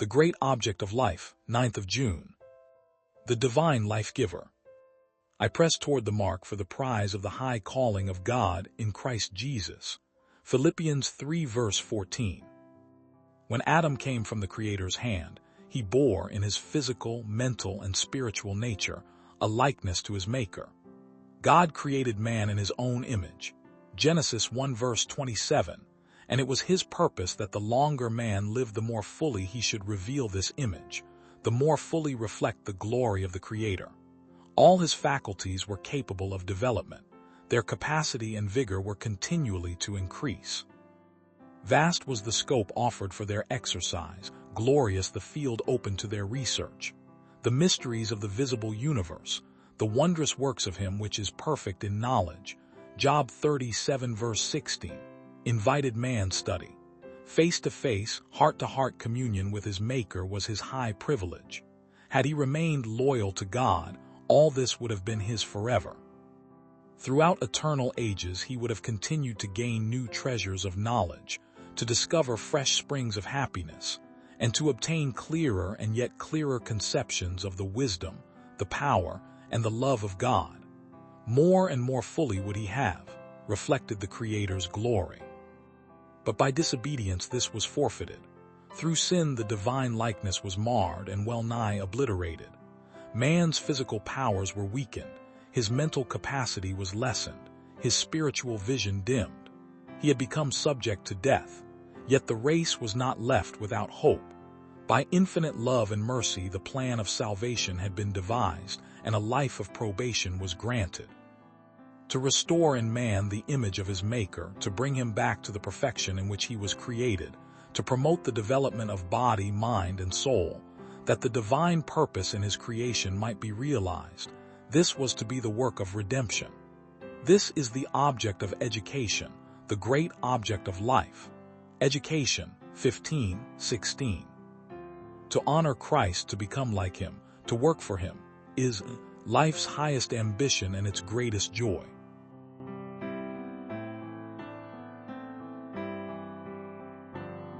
The great object of life, 9th of June. The divine life-giver. I press toward the mark for the prize of the high calling of God in Christ Jesus. Philippians 3 verse 14. When Adam came from the Creator's hand, he bore in his physical, mental, and spiritual nature a likeness to his Maker. God created man in his own image. Genesis 1 verse 27. And it was his purpose that the longer man lived, the more fully he should reveal this image, the more fully reflect the glory of the Creator. All his faculties were capable of development. Their capacity and vigor were continually to increase. Vast was the scope offered for their exercise, glorious the field open to their research. The mysteries of the visible universe, the wondrous works of him which is perfect in knowledge. Job 37 verse 16. Invited man study. Face-to-face, heart-to-heart communion with his Maker was his high privilege. Had he remained loyal to God, all this would have been his forever. Throughout eternal ages he would have continued to gain new treasures of knowledge, to discover fresh springs of happiness, and to obtain clearer and yet clearer conceptions of the wisdom, the power, and the love of God. More and more fully would he have reflected the Creator's glory. But by disobedience this was forfeited. Through sin the divine likeness was marred and well nigh obliterated. Man's physical powers were weakened, his mental capacity was lessened, his spiritual vision dimmed. He had become subject to death, yet the race was not left without hope. By infinite love and mercy the plan of salvation had been devised, and a life of probation was granted. To restore in man the image of his Maker, to bring him back to the perfection in which he was created, to promote the development of body, mind, and soul, that the divine purpose in his creation might be realized. This was to be the work of redemption. This is the object of education, the great object of life. Education 15:16. To honor Christ, to become like him, to work for him, is life's highest ambition and its greatest joy.